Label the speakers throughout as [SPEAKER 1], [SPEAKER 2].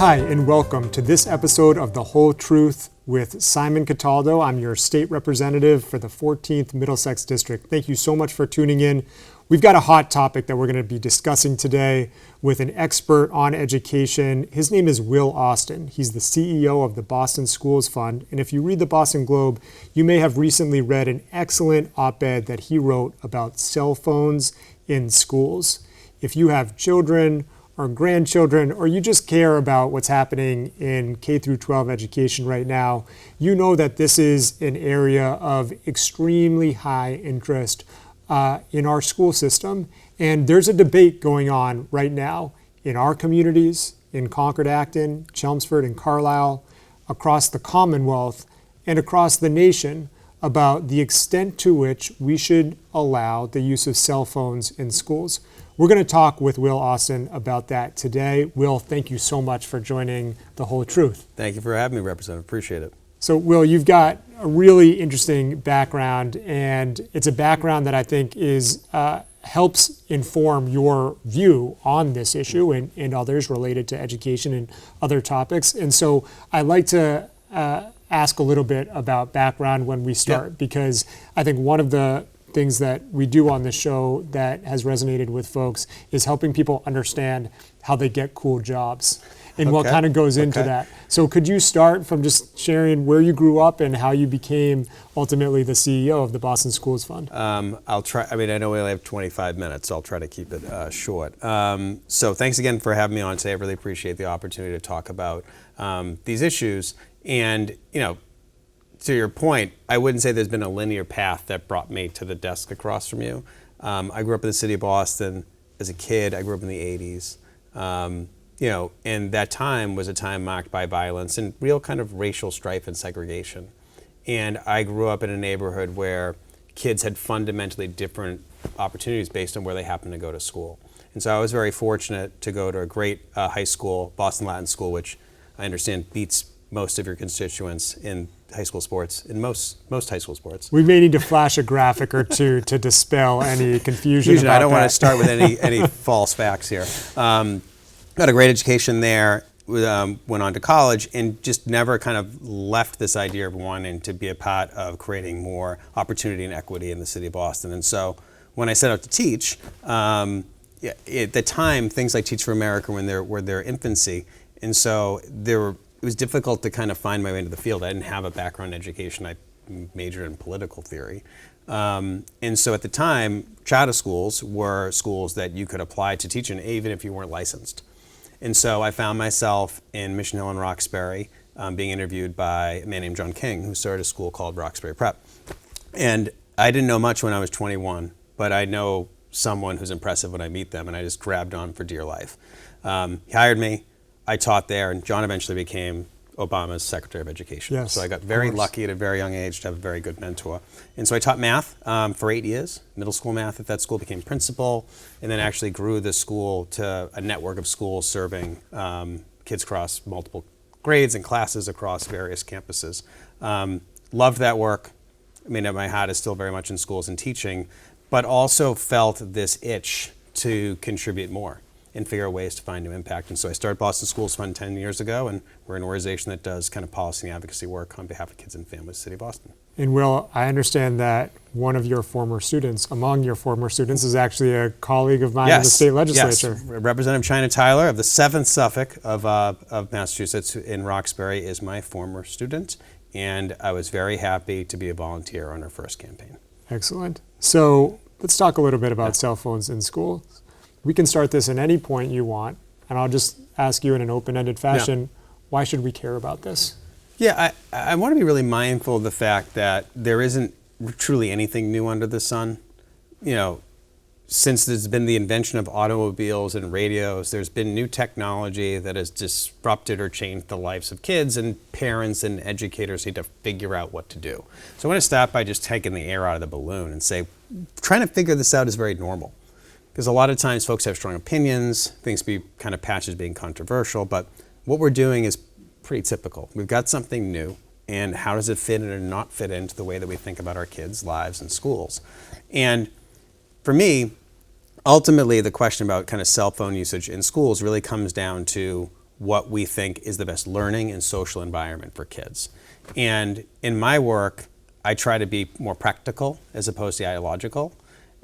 [SPEAKER 1] Hi, and welcome to this episode of The Whole Truth with Simon Cataldo. I'm your state representative for the 14th Middlesex District. Thank you so much for tuning in. We've got a hot topic that we're going to be discussing today with an expert on education. His name is Will Austin. He's the CEO of the Boston Schools Fund. And if you read the Boston Globe, you may have recently read an excellent op-ed that he wrote about cell phones in schools. If you have children or grandchildren, or you just care about what's happening in K through 12 education right now, you know that this is an area of extremely high interest in our school system. And there's a debate going on right now in our communities, in Concord, Acton, Chelmsford, and Carlisle, across the Commonwealth, and across the nation about the extent to which we should allow the use of cell phones in schools. We're going to talk with Will Austin about that today. Will, thank you so much for joining The Whole Truth.
[SPEAKER 2] Thank you for having me, Representative. Appreciate it.
[SPEAKER 1] So, Will, you've got a really interesting background, and it's a background that I think helps inform your view on this issue and others related to education and other topics. And so I'd like to ask a little bit about background when we start, because I think one of the things that we do on this show that has resonated with folks is helping people understand how they get cool jobs and what kind of goes into that. So could you start from just sharing where you grew up and how you became ultimately the CEO of the Boston Schools Fund?
[SPEAKER 2] I'll try. I mean, I know we only have 25 minutes, so I'll try to keep it short. So thanks again for having me on today. I really appreciate the opportunity to talk about these issues. And, you know, to your point, I wouldn't say there's been a linear path that brought me to the desk across from you. I grew up in the city of Boston as a kid. I grew up in the 80s. You know, and that time was a time marked by violence and real kind of racial strife and segregation. And I grew up in a neighborhood where kids had fundamentally different opportunities based on where they happened to go to school. And so I was very fortunate to go to a great high school, Boston Latin School, which I understand beats most of your constituents in high school sports, in most high school sports.
[SPEAKER 1] We may need to flash a graphic or two to dispel any confusion about
[SPEAKER 2] I don't
[SPEAKER 1] that.
[SPEAKER 2] want to start with any false facts here. Got a great education there, went on to college, and just never kind of left this idea of wanting to be a part of creating more opportunity and equity in the city of Boston. And so when I set out to teach, at the time, things like Teach for America were their infancy. And so it was difficult to kind of find my way into the field. I didn't have a background in education. I majored in political theory. And so at the time, charter schools were schools that you could apply to teach in, even if you weren't licensed. And so I found myself in Mission Hill and Roxbury being interviewed by a man named John King, who started a school called Roxbury Prep. And I didn't know much when I was 21, but I know someone who's impressive when I meet them, and I just grabbed on for dear life. He hired me. I taught there, and John eventually became Obama's Secretary of Education.
[SPEAKER 1] Yes,
[SPEAKER 2] so I got very lucky at a very young age to have a very good mentor. And so I taught math for 8 years, middle school math at that school, became principal, and then actually grew the school to a network of schools serving kids across multiple grades and classes across various campuses. Loved that work. I mean, my heart is still very much in schools and teaching, but also felt this itch to contribute more and figure out ways to find new impact. And so I started Boston Schools Fund 10 years ago, and we're an organization that does kind of policy and advocacy work on behalf of kids and families in the city of Boston.
[SPEAKER 1] And Will, I understand that one of your former students, among your former students, is actually a colleague of mine in the state legislature.
[SPEAKER 2] Yes, Representative China Tyler of the 7th Suffolk of Massachusetts in Roxbury is my former student, and I was very happy to be a volunteer on her first campaign.
[SPEAKER 1] Excellent. So let's talk a little bit about cell phones in school. We can start this at any point you want, and I'll just ask you in an open-ended fashion, why should we care about this?
[SPEAKER 2] Yeah, I want to be really mindful of the fact that there isn't truly anything new under the sun. You know, since there's been the invention of automobiles and radios, there's been new technology that has disrupted or changed the lives of kids, and parents and educators need to figure out what to do. So I want to start by just taking the air out of the balloon and say, trying to figure this out is very normal. Because a lot of times folks have strong opinions, things be kind of patched as being controversial, but what we're doing is pretty typical. We've got something new, and how does it fit in or not fit into the way that we think about our kids' lives and schools? And for me, ultimately the question about kind of cell phone usage in schools really comes down to what we think is the best learning and social environment for kids. And in my work, I try to be more practical as opposed to ideological.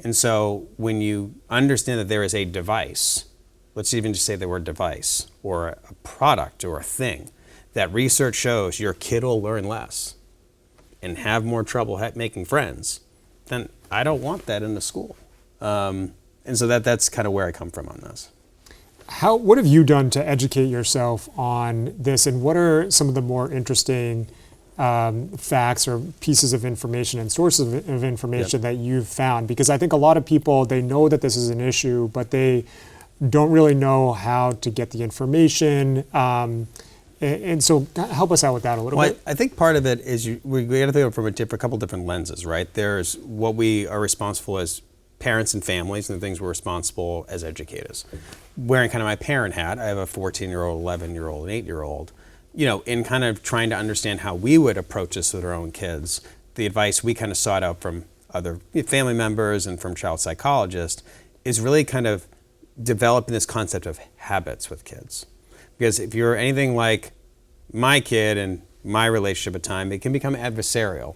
[SPEAKER 2] And so when you understand that there is a device, let's even just say the word device, or a product or a thing, that research shows your kid will learn less and have more trouble making friends, then I don't want that in the school. And so that's kind of where I come from on this.
[SPEAKER 1] What have you done to educate yourself on this, and what are some of the more interesting facts or pieces of information and sources of information that you've found? Because I think a lot of people, they know that this is an issue, but they don't really know how to get the information. And so help us out with that a little bit.
[SPEAKER 2] I think part of it is we got to think of it from a couple different lenses, right? There's what we are responsible as parents and families, and the things we're responsible as educators. Wearing kind of my parent hat, I have a 14-year-old, 11-year-old, and 8-year-old. In kind of trying to understand how we would approach this with our own kids, the advice we kind of sought out from other family members and from child psychologists is really kind of developing this concept of habits with kids. Because if you're anything like my kid and my relationship at time, it can become adversarial.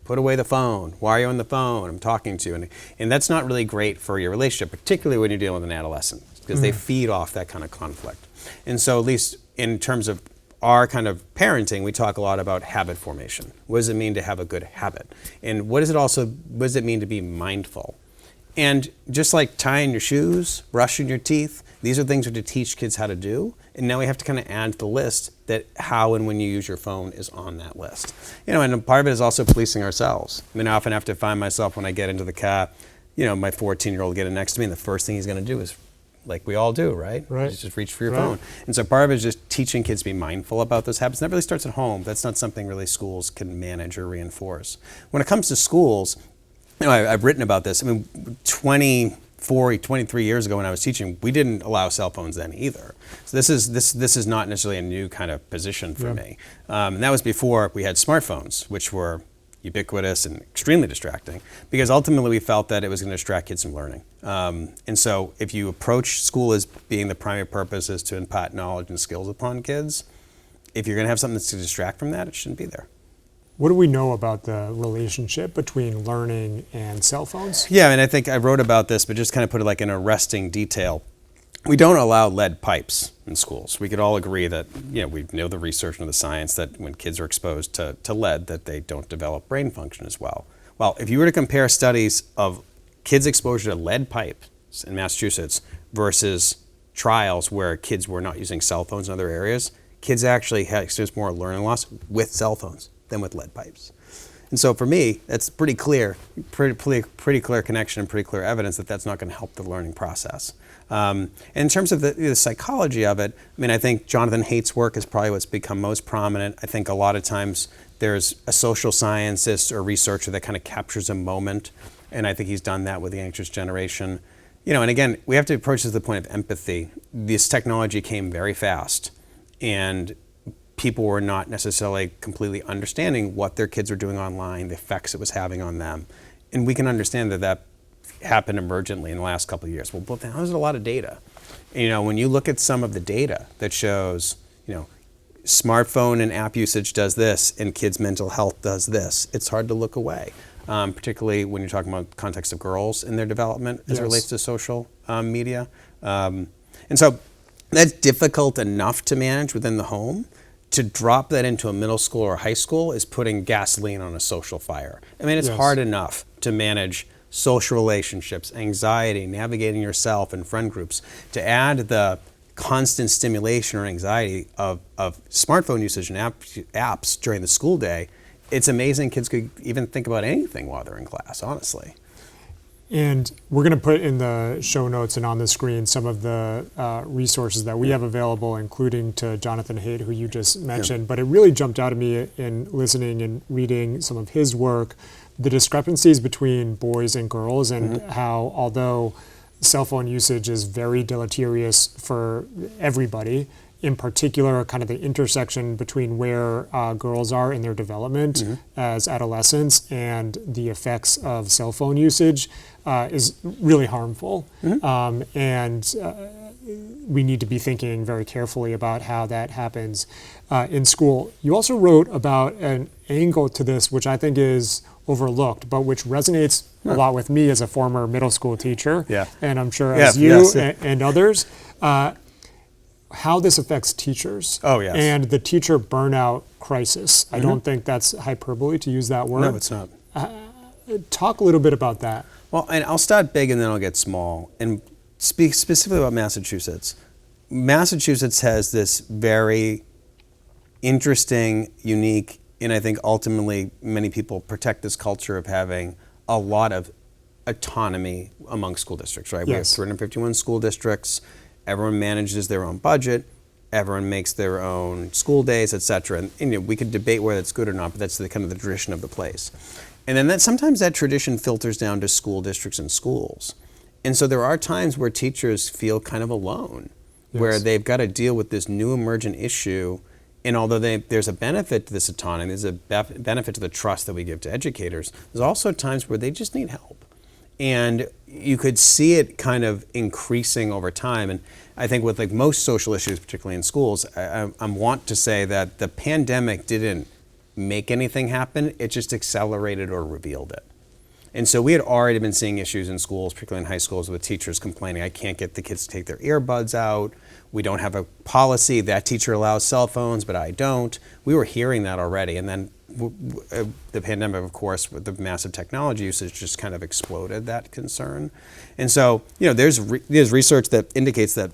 [SPEAKER 2] Put away the phone. Why are you on the phone? I'm talking to you. And that's not really great for your relationship, particularly when you're dealing with an adolescent, because they feed off that kind of conflict. And so at least in terms of our kind of parenting, we talk a lot about habit formation. What does it mean to have a good habit? And what does it mean to be mindful? And just like tying your shoes, brushing your teeth, these are things to teach kids how to do. And now we have to kind of add to the list that how and when you use your phone is on that list. And part of it is also policing ourselves. I mean, I often have to find myself when I get into the car, my 14-year-old getting next to me, and the first thing he's going to do is, like we all do, right?
[SPEAKER 1] Right.
[SPEAKER 2] Just reach for your phone. And so part of it is just teaching kids to be mindful about those habits. And that really starts at home. That's not something really schools can manage or reinforce. When it comes to schools, I've written about this. I mean, 23 years ago when I was teaching, we didn't allow cell phones then either. So this is not necessarily a new kind of position for me. And that was before we had smartphones, which were ubiquitous and extremely distracting, because ultimately we felt that it was going to distract kids from learning. And so if you approach school as being the primary purpose is to impart knowledge and skills upon kids, if you're going to have something that's to distract from that, it shouldn't be there.
[SPEAKER 1] What do we know about the relationship between learning and cell phones?
[SPEAKER 2] Yeah, I think I wrote about this, but just kind of put it like in arresting detail. We don't allow lead pipes in schools. We could all agree that, we know the research and the science that when kids are exposed to lead, that they don't develop brain function as well. Well, if you were to compare studies of kids' exposure to lead pipes in Massachusetts versus trials where kids were not using cell phones in other areas, kids actually had experienced more learning loss with cell phones than with lead pipes. And so for me, that's pretty clear connection and pretty clear evidence that that's not going to help the learning process. And in terms of the psychology of it, I think Jonathan Haidt's work is probably what's become most prominent. I think a lot of times there's a social scientist or researcher that kind of captures a moment, and I think he's done that with the anxious generation. And again, we have to approach this at the point of empathy. This technology came very fast, and people were not necessarily completely understanding what their kids were doing online, the effects it was having on them. And we can understand that happened emergently in the last couple of years. Well, but there's a lot of data. And, when you look at some of the data that shows, smartphone and app usage does this and kids' mental health does this, it's hard to look away, particularly when you're talking about context of girls in their development as it relates to social media. And so that's difficult enough to manage within the home. To drop that into a middle school or high school is putting gasoline on a social fire. It's hard enough to manage social relationships, anxiety, navigating yourself and friend groups. To add the constant stimulation or anxiety of smartphone usage and apps during the school day, it's amazing kids could even think about anything while they're in class, honestly.
[SPEAKER 1] And we're going to put in the show notes and on the screen some of the resources that we have available, including to Jonathan Haidt, who you just mentioned. But it really jumped out at me in listening and reading some of his work, the discrepancies between boys and girls, and how, although cell phone usage is very deleterious for everybody, in particular, kind of the intersection between where girls are in their development as adolescents and the effects of cell phone usage is really harmful. And we need to be thinking very carefully about how that happens in school. You also wrote about an angle to this, which I think is overlooked, but which resonates a lot with me as a former middle school teacher, and I'm sure as you and others, how this affects teachers and the teacher burnout crisis. I don't think that's hyperbole to use that word.
[SPEAKER 2] No, it's not.
[SPEAKER 1] Talk a little bit about that.
[SPEAKER 2] Well, and I'll start big and then I'll get small and speak specifically about Massachusetts. Massachusetts has this very interesting, unique, and I think ultimately many people protect this culture of having a lot of autonomy among school districts, right? We have 351 school districts. Everyone manages their own budget. Everyone makes their own school days, et cetera. And you know, we could debate whether it's good or not, but that's the kind of the tradition of the place. And then sometimes that tradition filters down to school districts and schools. And so there are times where teachers feel kind of alone, where they've got to deal with this new emergent issue. And although there's a benefit to this autonomy, there's a benefit to the trust that we give to educators, there's also times where they just need help. And you could see it kind of increasing over time. And I think with like most social issues, particularly in schools, I want to say that the pandemic didn't make anything happen, it just accelerated or revealed it. And so we had already been seeing issues in schools, particularly in high schools, with teachers complaining, I can't get the kids to take their earbuds out. We don't have a policy. That teacher allows cell phones, but I don't. We were hearing that already. And then the pandemic, of course, with the massive technology usage, just kind of exploded that concern. And so, you know, there's research that indicates that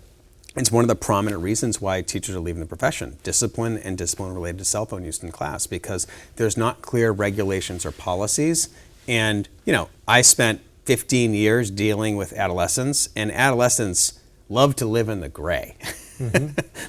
[SPEAKER 2] it's one of the prominent reasons why teachers are leaving the profession, discipline and discipline related to cell phone use in class, because there's not clear regulations or policies. And, you know, I spent 15 years dealing with adolescents, and adolescents love to live in the gray.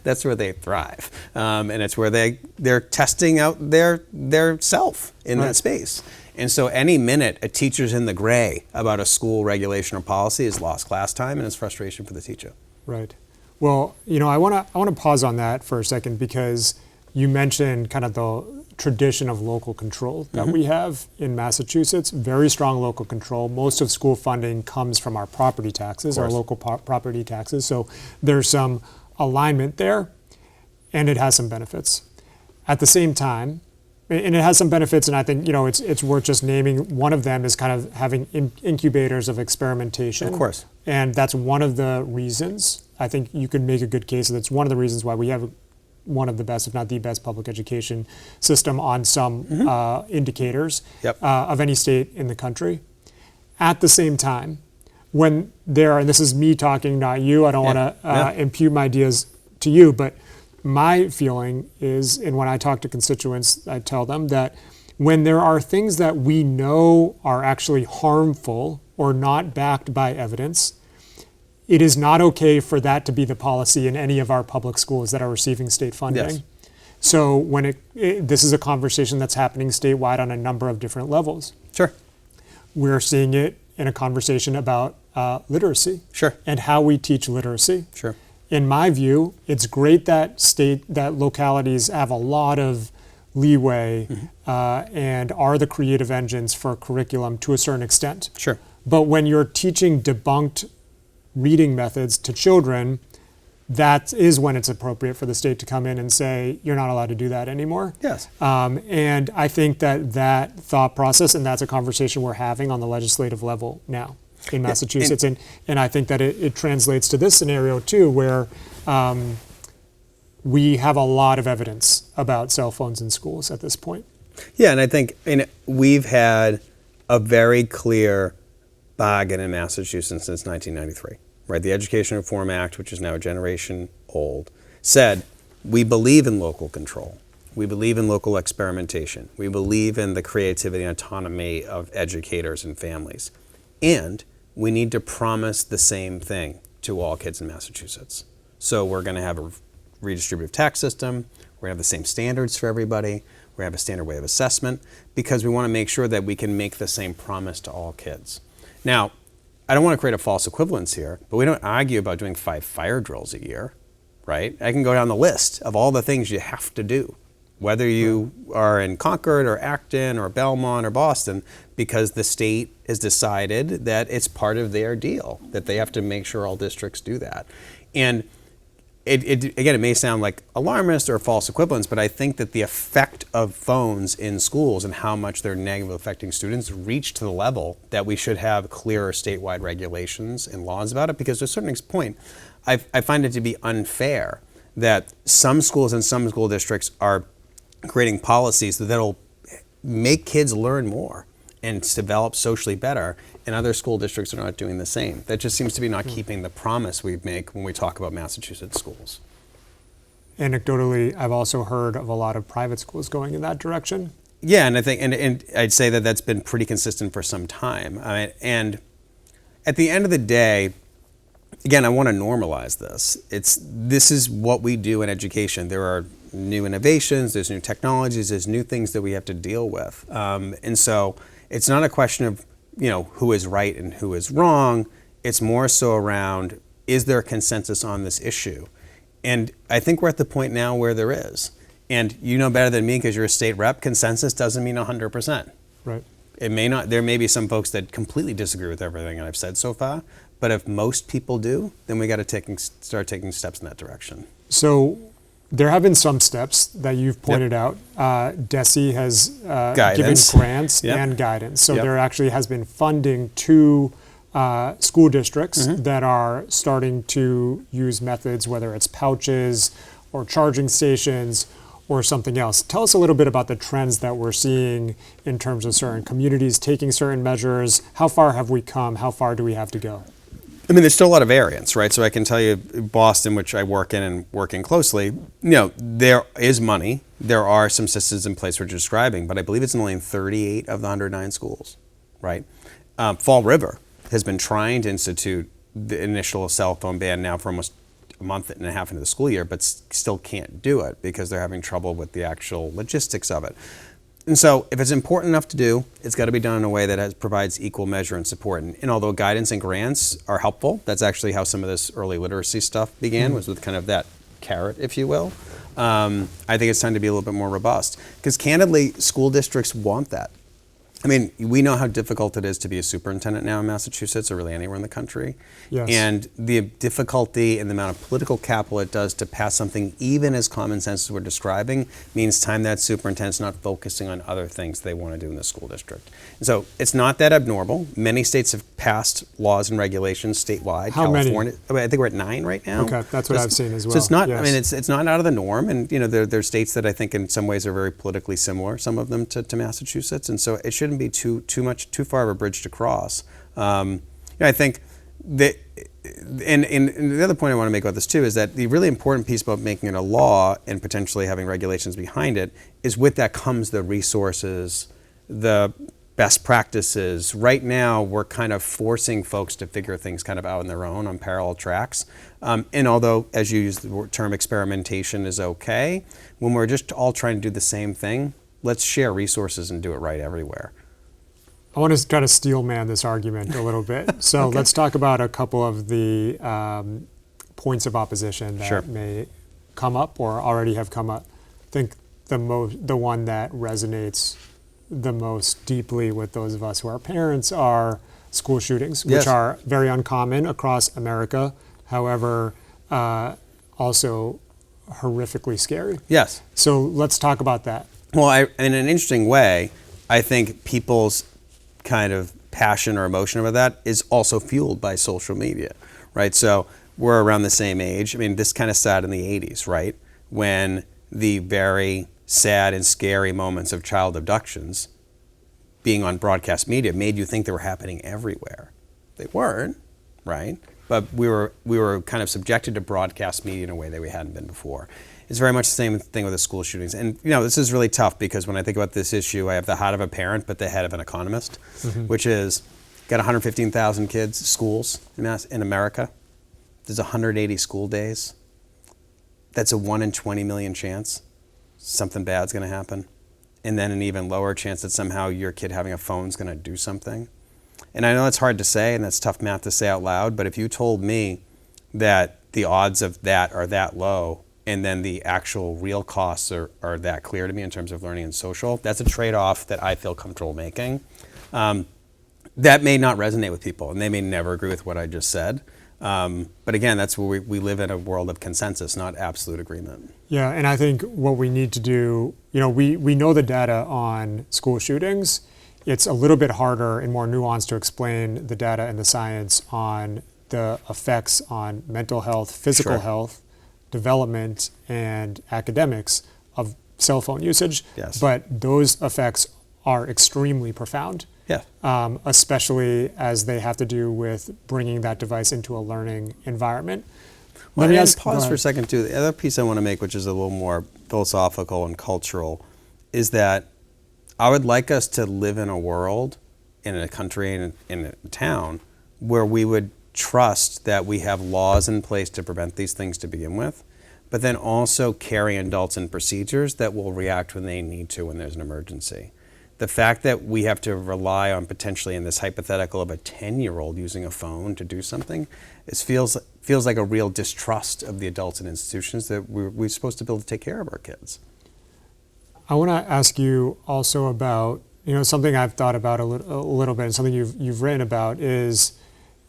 [SPEAKER 2] That's where they thrive. And it's where they're testing out their self in that space. And so any minute a teacher's in the gray about a school regulation or policy is lost class time and it's frustration for the teacher.
[SPEAKER 1] Right. Well, you know, I want to pause on that for a second, because you mentioned kind of the tradition of local control that we have in Massachusetts. Very strong local control. Most of school funding comes from our property taxes, our local property taxes. So there's some alignment there, and it has some benefits. At the same time, and it has some benefits, and I think, you know, it's worth just naming. One of them is kind of having incubators of experimentation.
[SPEAKER 2] Of course.
[SPEAKER 1] And that's one of the reasons, I think you could make a good case that it's one of the reasons why we have one of the best, if not the best, public education system on some indicators of any state in the country. At the same time, when there, and this is me talking, not you, I don't want to impute my ideas to you, but my feeling is, and when I talk to constituents, I tell them that when there are things that we know are actually harmful or not backed by evidence, it is not okay for that to be the policy in any of our public schools that are receiving state funding.
[SPEAKER 2] Yes.
[SPEAKER 1] So when this is a conversation that's happening statewide on a number of different levels.
[SPEAKER 2] Sure.
[SPEAKER 1] We're seeing it in a conversation about literacy.
[SPEAKER 2] Sure.
[SPEAKER 1] And how we teach literacy.
[SPEAKER 2] Sure.
[SPEAKER 1] In my view, it's great that localities have a lot of leeway and are the creative engines for curriculum to a certain extent.
[SPEAKER 2] Sure.
[SPEAKER 1] But when you're teaching debunked reading methods to children, that is when it's appropriate for the state to come in and say, you're not allowed to do that anymore.
[SPEAKER 2] Yes.
[SPEAKER 1] And I think that thought process, and that's a conversation we're having on the legislative level now in Massachusetts. And I think that it translates to this scenario too, where we have a lot of evidence about cell phones in schools at this point.
[SPEAKER 2] Yeah, and I think we've had a very clear bargain in Massachusetts since 1993, right? The Education Reform Act, which is now a generation old, said we believe in local control. We believe in local experimentation. We believe in the creativity and autonomy of educators and families. And we need to promise the same thing to all kids in Massachusetts. So we're going to have a redistributive tax system. We're going to have the same standards for everybody. We're going to have a standard way of assessment, because we want to make sure that we can make the same promise to all kids. Now, I don't want to create a false equivalence here, but we don't argue about doing 5 fire drills a year, right? I can go down the list of all the things you have to do, whether you are in Concord or Acton or Belmont or Boston, because the state has decided that it's part of their deal, that they have to make sure all districts do that. And again, it may sound like alarmist or false equivalence, but I think that the effect of phones in schools and how much they're negatively affecting students reach to the level that we should have clearer statewide regulations and laws about it. Because to a certain point, I find it to be unfair that some schools and some school districts are creating policies that'll make kids learn more and develop socially better, and other school districts are not doing the same. That just seems to be not keeping the promise we make when we talk about Massachusetts schools.
[SPEAKER 1] Anecdotally, I've also heard of a lot of private schools going in that direction.
[SPEAKER 2] Yeah, and I think, and I'd say that that's been pretty consistent for some time. And at the end of the day, again, I want to normalize this. This is what we do in education. There are new innovations, there's new technologies, there's new things that we have to deal with. And so it's not a question of, who is right and who is wrong. It's more so around, is there a consensus on this issue? And I think we're at the point now where there is. And you know better than me because you're a state rep, consensus doesn't mean 100%.
[SPEAKER 1] Right.
[SPEAKER 2] It may not. There may be some folks that completely disagree with everything I've said so far. But if most people do, then we got to start taking steps in that direction.
[SPEAKER 1] So there have been some steps that you've pointed out. DESE has given grants and guidance. So there actually has been funding to school districts that are starting to use methods, whether it's pouches or charging stations or something else. Tell us a little bit about the trends that we're seeing in terms of certain communities taking certain measures. How far have we come? How far do we have to go?
[SPEAKER 2] I mean, there's still a lot of variance, right? So I can tell you, Boston, which I work in and working closely, there is money. There are some systems in place we're describing, but I believe it's only in 38 of the 109 schools, right? Fall River has been trying to institute the initial cell phone ban now for almost a month and a half into the school year, but still can't do it because they're having trouble with the actual logistics of it. And so if it's important enough to do, it's got to be done in a way that provides equal measure and support. And although guidance and grants are helpful, that's actually how some of this early literacy stuff began, was with kind of that carrot, if you will. I think it's time to be a little bit more robust. Because candidly, school districts want that. I mean, we know how difficult it is to be a superintendent now in Massachusetts, or really anywhere in the country.
[SPEAKER 1] Yes.
[SPEAKER 2] And the difficulty and the amount of political capital it does to pass something even as common sense as we're describing means time that superintendent's not focusing on other things they want to do in the school district. And so it's not that abnormal. Many states have passed laws and regulations statewide.
[SPEAKER 1] How
[SPEAKER 2] California,
[SPEAKER 1] many?
[SPEAKER 2] I think we're at 9 right now.
[SPEAKER 1] Okay, that's what I've seen as well.
[SPEAKER 2] So it's not,
[SPEAKER 1] yes.
[SPEAKER 2] I mean, it's not out of the norm. And, there are states that I think in some ways are very politically similar, some of them to Massachusetts. And so it shouldn't be too far of a bridge to cross. I think that, and the other point I want to make about this too is that the really important piece about making it a law and potentially having regulations behind it is with that comes the resources, the best practices. Right now, we're kind of forcing folks to figure things kind of out on their own on parallel tracks. And although, as you use the term experimentation is okay, when we're just all trying to do the same thing, let's share resources and do it right everywhere.
[SPEAKER 1] I want to try to steel man this argument a little bit. So
[SPEAKER 2] Okay.
[SPEAKER 1] Let's talk about a couple of the points of opposition that
[SPEAKER 2] Sure.
[SPEAKER 1] may come up or already have come up. I think the one that resonates the most deeply with those of us who are parents are school shootings, which
[SPEAKER 2] Yes.
[SPEAKER 1] are very uncommon across America. However, also horrifically scary.
[SPEAKER 2] Yes.
[SPEAKER 1] So let's talk about that.
[SPEAKER 2] Well, in an interesting way, I think people's kind of passion or emotion about that is also fueled by social media, right? So we're around the same age. I mean, this kind of started in the 80s, right? When the very sad and scary moments of child abductions being on broadcast media made you think they were happening everywhere. They weren't, right? But we were kind of subjected to broadcast media in a way that we hadn't been before. It's very much the same thing with the school shootings. And this is really tough because when I think about this issue, I have the heart of a parent, but the head of an economist, which is got 115,000 kids, schools in America. There's 180 school days. That's a 1 in 20 million chance something bad's going to happen. And then an even lower chance that somehow your kid having a phone is going to do something. And I know that's hard to say, and that's tough math to say out loud, but if you told me that the odds of that are that low, and then the actual real costs are that clear to me in terms of learning and social, that's a trade-off that I feel comfortable making. That may not resonate with people, and they may never agree with what I just said. But again, that's where we live in a world of consensus, not absolute agreement.
[SPEAKER 1] Yeah, and I think what we need to do, we know the data on school shootings. It's a little bit harder and more nuanced to explain the data and the science on the effects on mental health, physical health, development, and academics of cell phone usage.
[SPEAKER 2] Yes.
[SPEAKER 1] But those effects are extremely profound.
[SPEAKER 2] Yeah.
[SPEAKER 1] Especially as they have to do with bringing that device into a learning environment.
[SPEAKER 2] Well, let me pause for a second too. The other piece I want to make, which is a little more philosophical and cultural, is that I would like us to live in a world, in a country, in a town, where we would trust that we have laws in place to prevent these things to begin with, but then also carry adults and procedures that will react when they need to when there's an emergency. The fact that we have to rely on potentially in this hypothetical of a 10-year-old using a phone to do something, feels like a real distrust of the adults and institutions that we're supposed to be able to take care of our kids.
[SPEAKER 1] I want to ask you also about, something I've thought about a little bit, and something you've written about is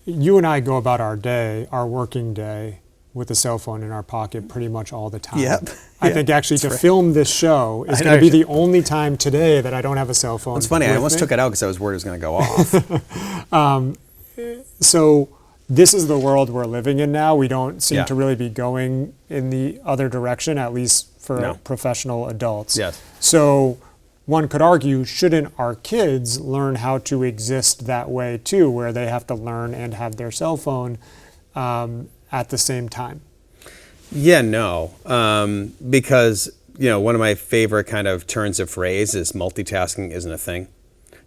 [SPEAKER 1] you and I go about our day, our working day, with a cell phone in our pocket pretty much all the time.
[SPEAKER 2] Yep.
[SPEAKER 1] I think actually to film this show is going to be the only time today that I don't have a cell phone.
[SPEAKER 2] It's funny, I almost took it out because I was worried it was going to go off.
[SPEAKER 1] So this is the world we're living in now. We don't seem to really be going in the other direction, at least for professional adults.
[SPEAKER 2] Yes.
[SPEAKER 1] So one could argue, shouldn't our kids learn how to exist that way too, where they have to learn and have their cell phone at the same time?
[SPEAKER 2] Yeah, no, because one of my favorite kind of turns of phrase is multitasking isn't a thing.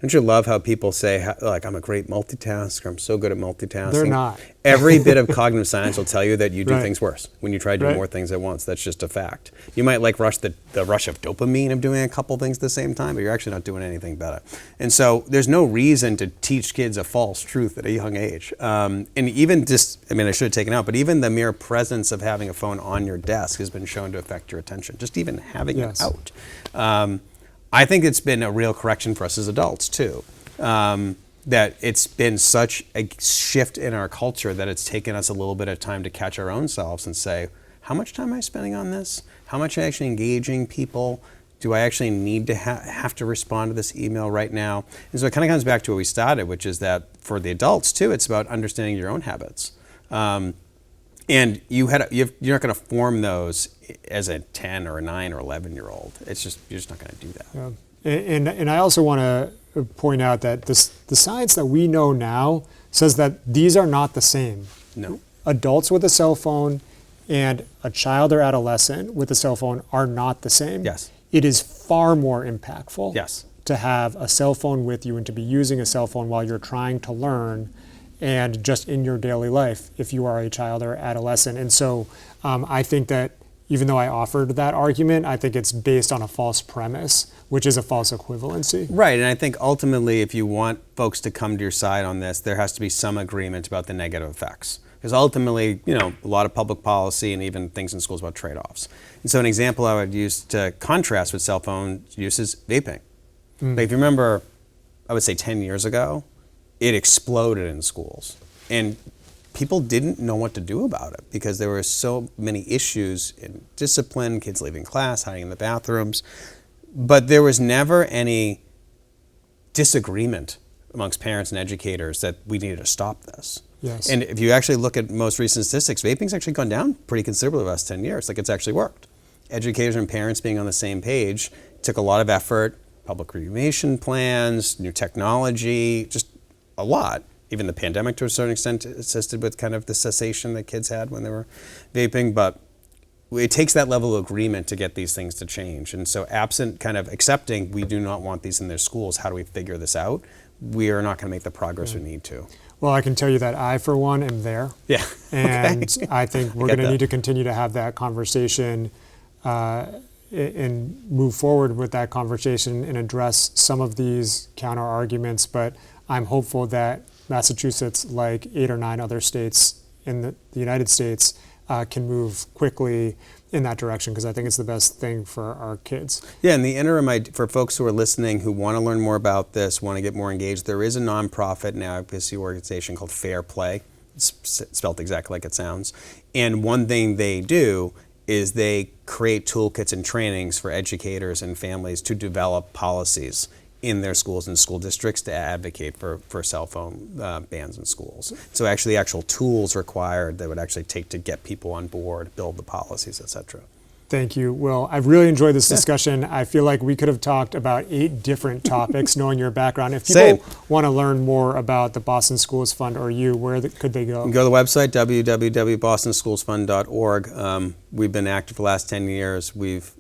[SPEAKER 2] Don't you love how people say, like, I'm a great multitasker, I'm so good at multitasking?
[SPEAKER 1] They're not.
[SPEAKER 2] Every bit of cognitive science will tell you that you do things worse when you try to do more things at once. That's just a fact. You might like the rush of dopamine of doing a couple things at the same time, but you're actually not doing anything better. And so there's no reason to teach kids a false truth at a young age. And even I should have taken out, but even the mere presence of having a phone on your desk has been shown to affect your attention, just even having it out. I think it's been a real correction for us as adults too, that it's been such a shift in our culture that it's taken us a little bit of time to catch our own selves and say, how much time am I spending on this? How much am I actually engaging people? Do I actually need to have to respond to this email right now? And so it kind of comes back to where we started, which is that for the adults too, it's about understanding your own habits. And you're not going to form those as a 10 or a 9 or 11-year-old. You're just not going to do that.
[SPEAKER 1] Yeah. And I also want to point out that the science that we know now says that these are not the same.
[SPEAKER 2] No.
[SPEAKER 1] Adults with a cell phone and a child or adolescent with a cell phone are not the same.
[SPEAKER 2] Yes.
[SPEAKER 1] It is far more impactful
[SPEAKER 2] to
[SPEAKER 1] have a cell phone with you and to be using a cell phone while you're trying to learn and just in your daily life if you are a child or adolescent. And so I think that even though I offered that argument, I think it's based on a false premise, which is a false equivalency.
[SPEAKER 2] Right, and I think ultimately if you want folks to come to your side on this, there has to be some agreement about the negative effects. Because ultimately, a lot of public policy and even things in schools about trade-offs. And so an example I would use to contrast with cell phone use is vaping. Like if you remember, I would say 10 years ago, it exploded in schools. And people didn't know what to do about it because there were so many issues in discipline, kids leaving class, hiding in the bathrooms. But there was never any disagreement amongst parents and educators that we needed to stop this.
[SPEAKER 1] Yes.
[SPEAKER 2] And if you actually look at most recent statistics, vaping's actually gone down pretty considerably the last 10 years. Like it's actually worked. Educators and parents being on the same page took a lot of effort, public remediation plans, new technology, just a lot. Even the pandemic to a certain extent assisted with kind of the cessation that kids had when they were vaping. But it takes that level of agreement to get these things to change. And so absent kind of accepting we do not want these in their schools, how do we figure this out? We are not going to make the progress we need to.
[SPEAKER 1] Well, I can tell you that I, for one, am there.
[SPEAKER 2] Yeah.
[SPEAKER 1] And
[SPEAKER 2] okay.
[SPEAKER 1] I think we're going to need to continue to have that conversation and move forward with that conversation and address some of these counter arguments. But I'm hopeful that Massachusetts, like 8 or 9 other states in the United States, can move quickly in that direction because I think it's the best thing for our kids.
[SPEAKER 2] Yeah, in the interim, for folks who are listening who want to learn more about this, want to get more engaged, there is a nonprofit and advocacy organization called Fair Play. spelt exactly like it sounds. And one thing they do is they create toolkits and trainings for educators and families to develop policies in their schools and school districts to advocate for cell phone bans in schools. So actually actual tools required that would actually take to get people on board, build the policies, et cetera.
[SPEAKER 1] Thank you, Will. I've really enjoyed this discussion. I feel like we could have talked about 8 different topics, knowing your background. If people want to learn more about the Boston Schools Fund or you, where could they go?
[SPEAKER 2] You can go to the website, www.bostonschoolsfund.org. We've been active for the last 10 years. We've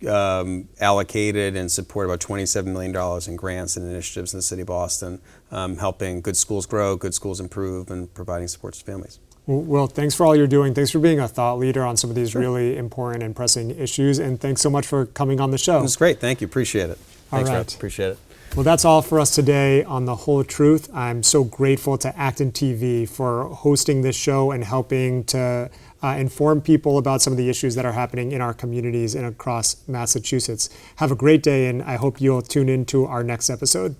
[SPEAKER 2] allocated and supported about $27 million in grants and initiatives in the city of Boston, helping good schools grow, good schools improve, and providing support to families.
[SPEAKER 1] Well, thanks for all you're doing. Thanks for being a thought leader on some of these really important and pressing issues. And thanks so much for coming on the show.
[SPEAKER 2] It was great. Thank you. Appreciate it. Thanks,
[SPEAKER 1] right.
[SPEAKER 2] Rob. Appreciate it.
[SPEAKER 1] Well, that's all for us today on The Whole Truth. I'm so grateful to ActonTV for hosting this show and helping to inform people about some of the issues that are happening in our communities and across Massachusetts. Have a great day, and I hope you'll tune in to our next episode.